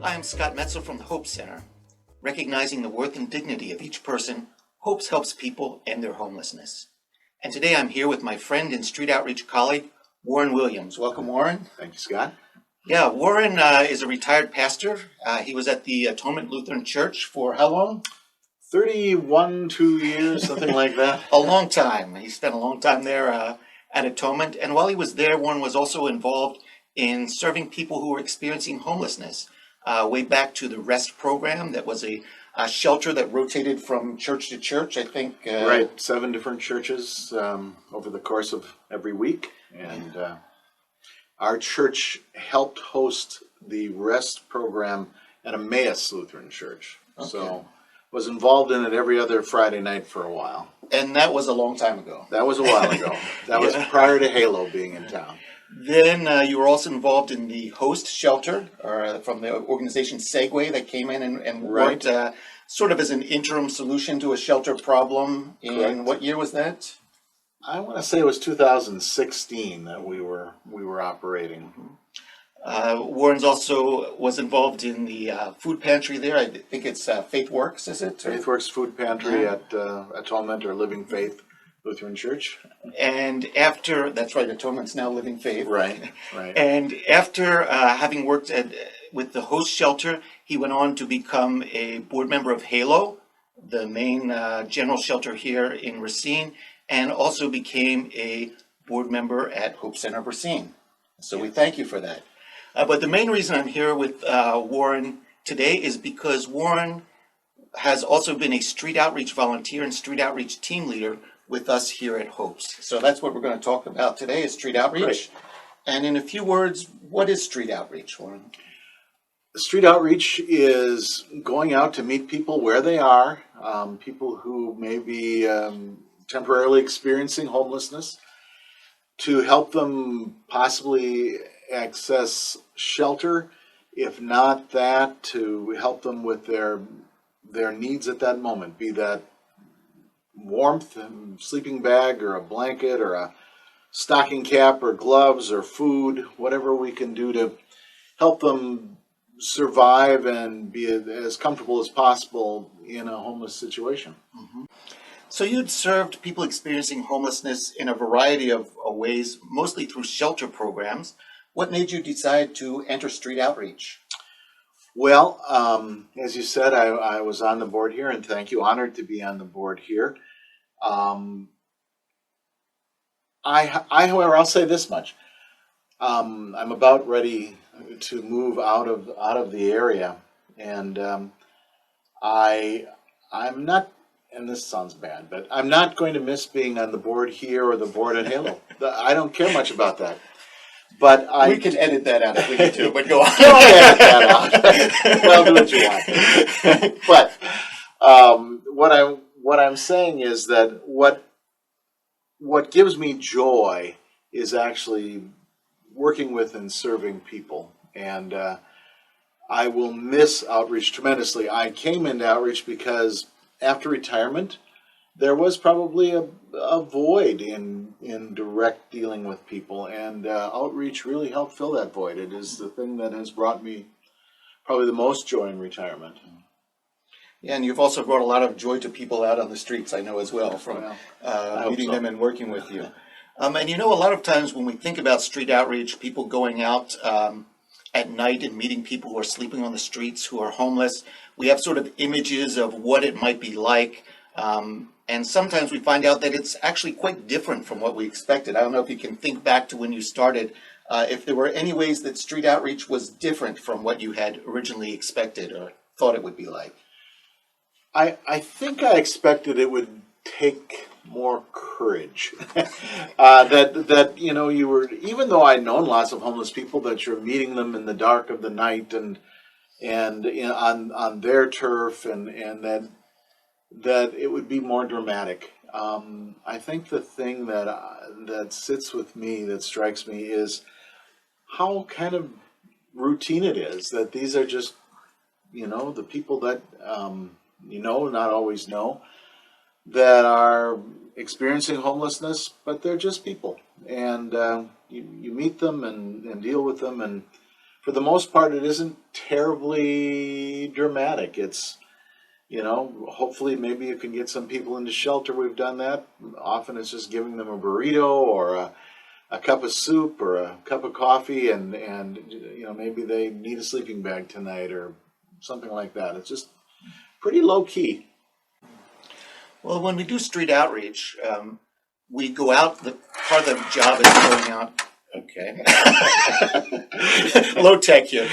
Hi, I'm Scott Metzel from the HOPES Center. Recognizing the worth and dignity of each person, HOPES helps people end their homelessness. And today I'm here with my friend and street outreach colleague, Warren Williams. Welcome, Warren. Thank you, Scott. Yeah, Warren is a retired pastor. He was at the Atonement Lutheran Church for how long? 2 years, something like that. A long time. He spent a long time there at Atonement. And while he was there, Warren was also involved in serving people who were experiencing homelessness. Way back to the REST program, that was a shelter that rotated from church to church, I think. Right, 7 different churches over the course of every week. And our church helped host the REST program at Emmaus Lutheran Church. Okay. So was involved in it every other Friday night for a while. And that was a long time ago. That was a while ago. That was prior to Halo being in town. Then you were also involved in the host shelter from the organization Segway that came in and worked sort of as an interim solution to a shelter problem. In what year was that? I want to say it was 2016 that we were operating. Warren's also was involved in the food pantry there. I think it's FaithWorks, is it? FaithWorks Food Pantry at Atonement or Living Faith Lutheran Church. And after, that's right, Atonement's now Living Faith. Right. And after having worked with the host shelter, he went on to become a board member of HALO, the main general shelter here in Racine, and also became a board member at HOPES Center of Racine. So we thank you for that. But the main reason I'm here with Warren today is because Warren has also been a street outreach volunteer and street outreach team leader with us here at HOPES. So that's what we're going to talk about today is street outreach. Great. And in a few words, what is street outreach, Warren? Street outreach is going out to meet people where they are, people who may be temporarily experiencing homelessness, to help them possibly access shelter, if not that, to help them with their needs at that moment, be that warmth, a sleeping bag or a blanket or a stocking cap or gloves or food, whatever we can do to help them survive and be as comfortable as possible in a homeless situation. Mm-hmm. So you'd served people experiencing homelessness in a variety of ways, mostly through shelter programs. What made you decide to enter street outreach? Well, as you said, I was on the board here, and thank you, honored to be on the board here. However, I'll say this much: I'm about ready to move out of the area, and I'm not. And this sounds bad, but I'm not going to miss being on the board here or the board at Halo. I don't care much about that. But we can edit that out if we need to, but go on. Don't edit that out. Well, do what you want. But what I'm saying is that what gives me joy is actually working with and serving people. And I will miss outreach tremendously. I came into outreach because after retirement, there was probably a void in direct dealing with people, and outreach really helped fill that void. It is the thing that has brought me probably the most joy in retirement. Yeah, and you've also brought a lot of joy to people out on the streets, I know as well, from meeting them and working with you. And you know, a lot of times when we think about street outreach, people going out at night and meeting people who are sleeping on the streets, who are homeless, we have sort of images of what it might be like. And sometimes we find out that it's actually quite different from what we expected. I don't know if you can think back to when you started, if there were any ways that street outreach was different from what you had originally expected or thought it would be like. I think I expected it would take more courage. that you know, you were, even though I'd known lots of homeless people, that you're meeting them in the dark of the night and on their turf, and that it would be more dramatic. I think the thing that sits with me, that strikes me, is how kind of routine it is, that these are just, the people that not always know, that are experiencing homelessness, but they're just people. And you meet them and deal with them. And for the most part, it isn't terribly dramatic. It's, hopefully maybe you can get some people into shelter. We've done that. Often it's just giving them a burrito or a cup of soup or a cup of coffee, and maybe they need a sleeping bag tonight or something like that. It's just pretty low key. Well, when we do street outreach, we go out, part of the job is going out. Okay. Low tech here.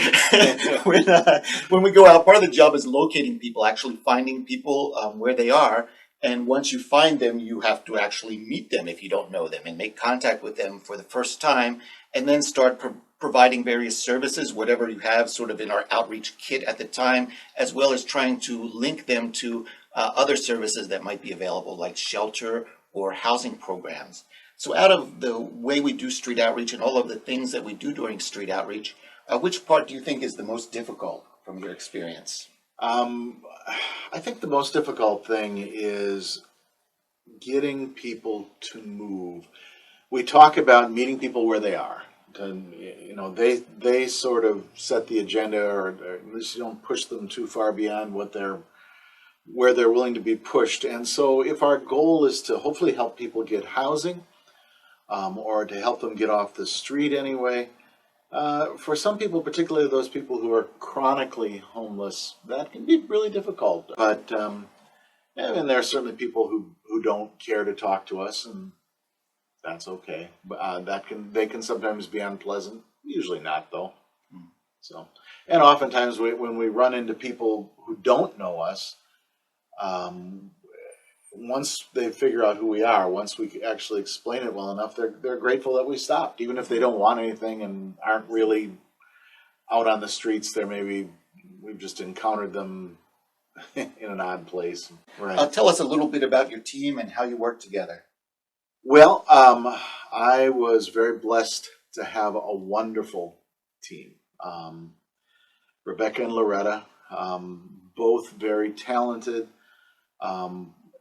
When we go out, part of the job is locating people, actually finding people where they are. And once you find them, you have to actually meet them if you don't know them and make contact with them for the first time, and then start providing various services, whatever you have sort of in our outreach kit at the time, as well as trying to link them to other services that might be available, like shelter or housing programs. So out of the way we do street outreach and all of the things that we do during street outreach, which part do you think is the most difficult from your experience? I think the most difficult thing is getting people to move. We talk about meeting people where they are. They sort of set the agenda, or at least you don't push them too far beyond where they're willing to be pushed. And so if our goal is to hopefully help people get housing, or to help them get off the street anyway, for some people, particularly those people who are chronically homeless, that can be really difficult. But and there are certainly people who don't care to talk to us, and that's okay. But they can sometimes be unpleasant. Usually not, though. So, and oftentimes when we run into people who don't know us, once they figure out who we are, once we actually explain it well enough, they're grateful that we stopped, even if they don't want anything and aren't really out on the streets. We've just encountered them in an odd place. Right. Tell us a little bit about your team and how you work together. Well, I was very blessed to have a wonderful team. Rebecca and Loretta, both very talented.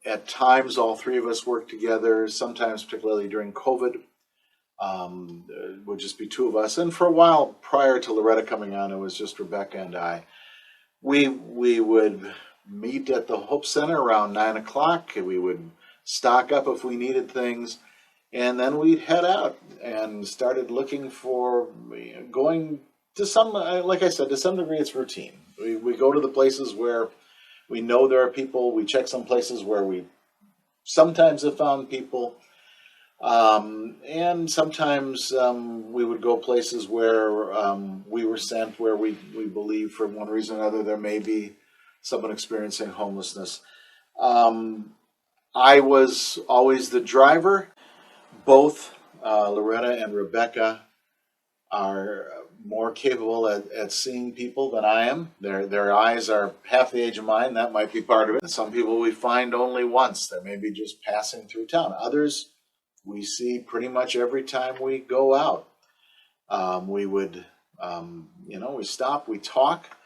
At times, all three of us worked together, sometimes particularly during COVID. It would just be two of us. And for a while prior to Loretta coming on, it was just Rebecca and I. We would meet at the HOPES Center around 9 o'clock. We would stock up if we needed things. And then we'd head out and started looking for going to some, like I said, to some degree it's routine. We go to the places where we know there are people. We check some places where we sometimes have found people. And sometimes we would go places where we were sent, where we believe for one reason or another there may be someone experiencing homelessness. I was always the driver. Both Loretta and Rebecca are more capable at seeing people than I am. Their eyes are half the age of mine. That might be part of it. Some people we find only once. They may be just passing through town. Others we see pretty much every time we go out. We would, we stop, we talk.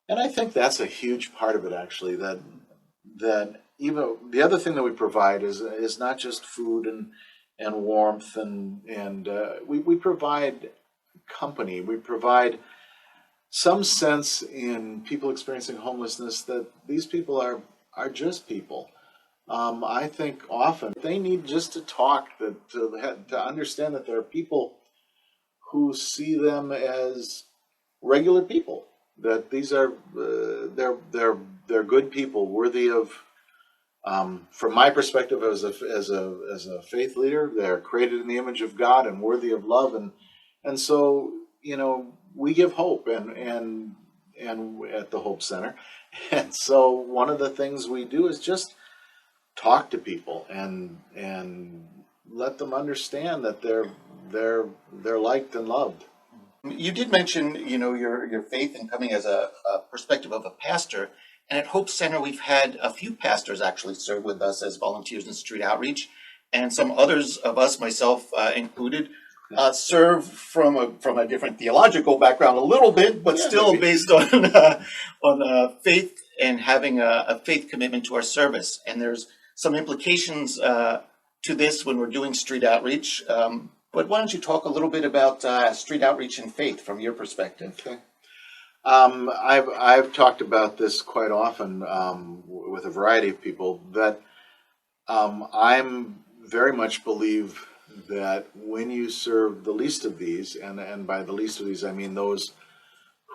And I think that's a huge part of it, actually, that even the other thing that we provide is not just food and warmth, and we provide company. We provide some sense in people experiencing homelessness that these people are just people. I think often they need just to talk, to understand that there are people who see them as regular people. That these are they're good people, worthy of. From my perspective, as a faith leader, they're created in the image of God and worthy of love, and so we give hope and at the Hope Center, and so one of the things we do is just talk to people and let them understand that they're liked and loved. You did mention, your faith and coming as a perspective of a pastor. And at Hope Center, we've had a few pastors actually serve with us as volunteers in street outreach, and some others of us, myself included, serve from a different theological background a little bit, but still maybe based on faith and having a faith commitment to our service. And there's some implications to this when we're doing street outreach. But why don't you talk a little bit about street outreach and faith from your perspective? Okay. I've talked about this quite often with a variety of people that I'm very much believe that when you serve the least of these, and by the least of these I mean those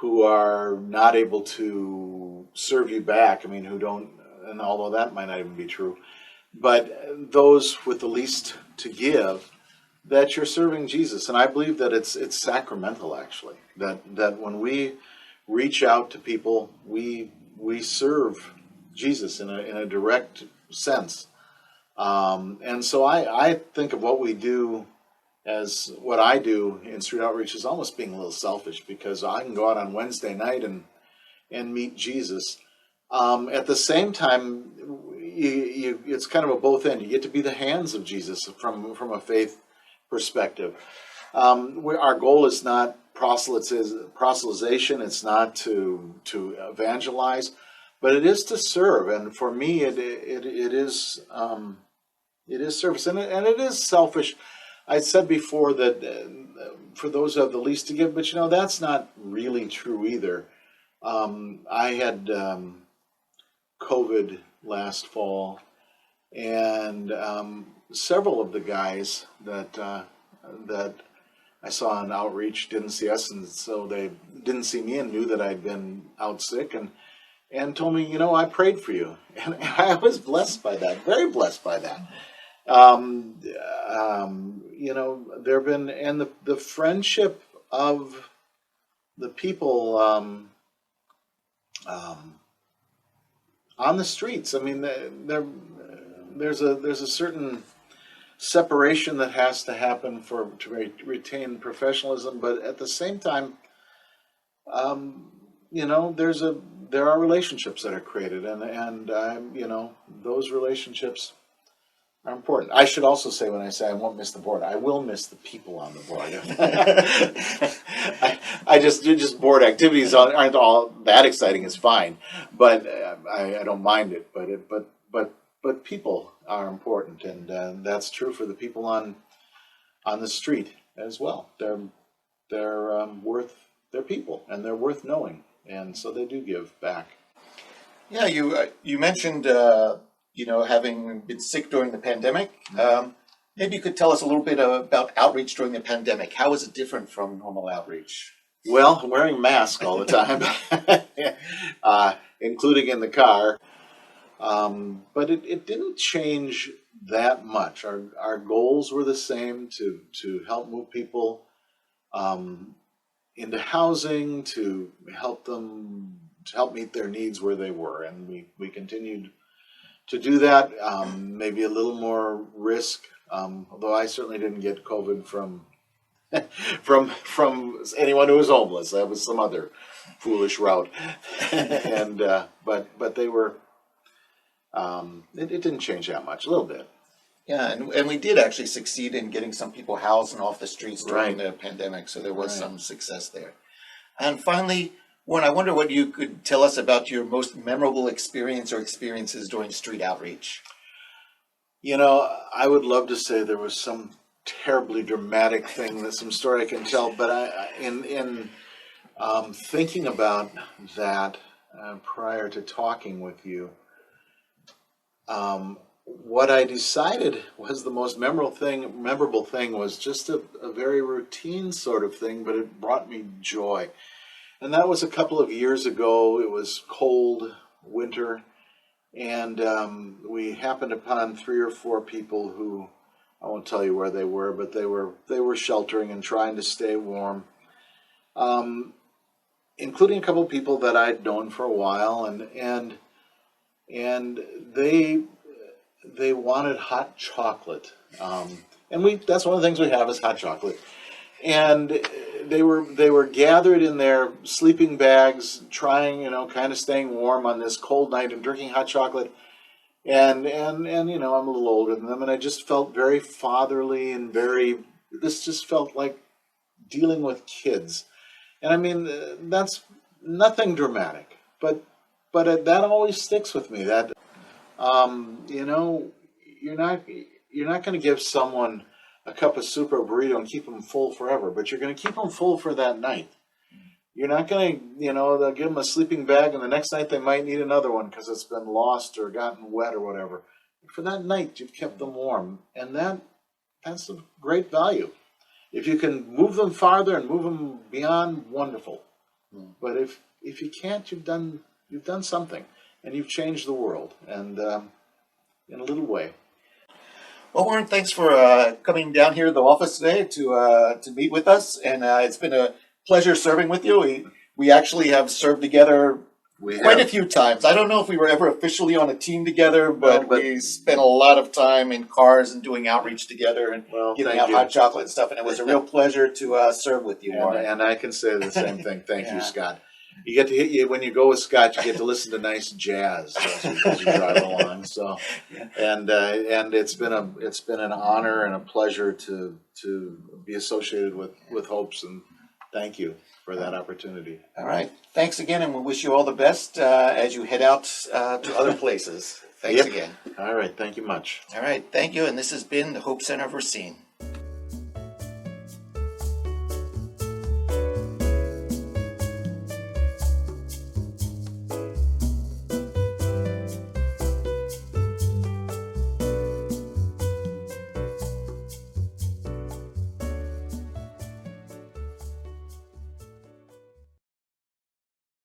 who are not able to serve you back, I mean who don't, and although that might not even be true, but those with the least to give, that you're serving Jesus. And I believe that it's sacramental actually. That when we reach out to people, we serve Jesus in a direct sense. And so I think of what we do as what I do in street outreach is almost being a little selfish, because I can go out on Wednesday night and meet Jesus. At the same time, it's kind of a both end. You get to be the hands of Jesus from a faith perspective. Our goal is not proselytization. It's not to evangelize, but it is to serve. And for me, it is service, and it is selfish. I said before that for those who have the least to give, but that's not really true either. I had COVID last fall, and several of the guys that I saw on outreach didn't see us, and so they didn't see me and knew that I'd been out sick, and told me, I prayed for you, and I was blessed by that, very blessed by that. There have been, and the friendship of the people on the streets. I mean, there's a certain separation that has to happen to retain professionalism, but at the same time, there are relationships that are created, and those relationships are important. I should also say, when I say I won't miss the board, I will miss the people on the board. I just board activities aren't all that exciting. Is fine, but I don't mind it. But people are important, and that's true for the people on the street as well. They're people, and they're worth knowing, and so they do give back. Yeah, you mentioned having been sick during the pandemic. Maybe you could tell us a little bit about outreach during the pandemic. How is it different from normal outreach? Well, wearing masks all the time, including in the car. But it didn't change that much. Our goals were the same, to help move people into housing, to help meet their needs where they were, and we continued to do that. Maybe a little more risk, although I certainly didn't get COVID from anyone who was homeless. That was some other foolish route, and but they were. It didn't change that much. A little bit. Yeah, and we did actually succeed in getting some people housed and off the streets during the pandemic, so there was some success there. And finally, Warren, I wonder what you could tell us about your most memorable experience or experiences during street outreach. I would love to say there was some terribly dramatic thing, some story I can tell, but in thinking about that prior to talking with you, what I decided was the most memorable thing was just a very routine sort of thing, but it brought me joy. And that was a couple of years ago. It was cold winter, and we happened upon 3 or 4 people who, I won't tell you where they were, but they were sheltering and trying to stay warm, including a couple of people that I'd known for a while, and they wanted hot chocolate, and that's one of the things we have is hot chocolate. And they were gathered in their sleeping bags, trying, kind of staying warm on this cold night and drinking hot chocolate. And I'm a little older than them, and I just felt very fatherly and this just felt like dealing with kids. And I mean, that's nothing dramatic, but that always sticks with me. That you're not going to give someone a cup of soup or a burrito and keep them full forever, but you're going to keep them full for that night. You're not going to, they'll give them a sleeping bag, and the next night they might need another one because it's been lost or gotten wet or whatever. For that night, you've kept them warm, and that's of great value. If you can move them farther and move them beyond, wonderful. But if you can't, you've done something, and you've changed the world, and in a little way. Well, Warren, thanks for coming down here to the office today to meet with us, and it's been a pleasure serving with you. We actually have served together quite a few times. I don't know if we were ever officially on a team together, but we spent a lot of time in cars and doing outreach together and giving out hot chocolate and stuff, and it was a real pleasure to serve with you, Warren. And I can say the same thing. Thank you, Scott. You get to when you go with Scott, you get to listen to nice jazz as you drive along. So, and it's been an honor and a pleasure to be associated with Hopes, and thank you for that opportunity. All right, thanks again, and we wish you all the best as you head out to other places. Thanks again. All right, thank you much. All right, thank you, and this has been the HOPES Center of Racine.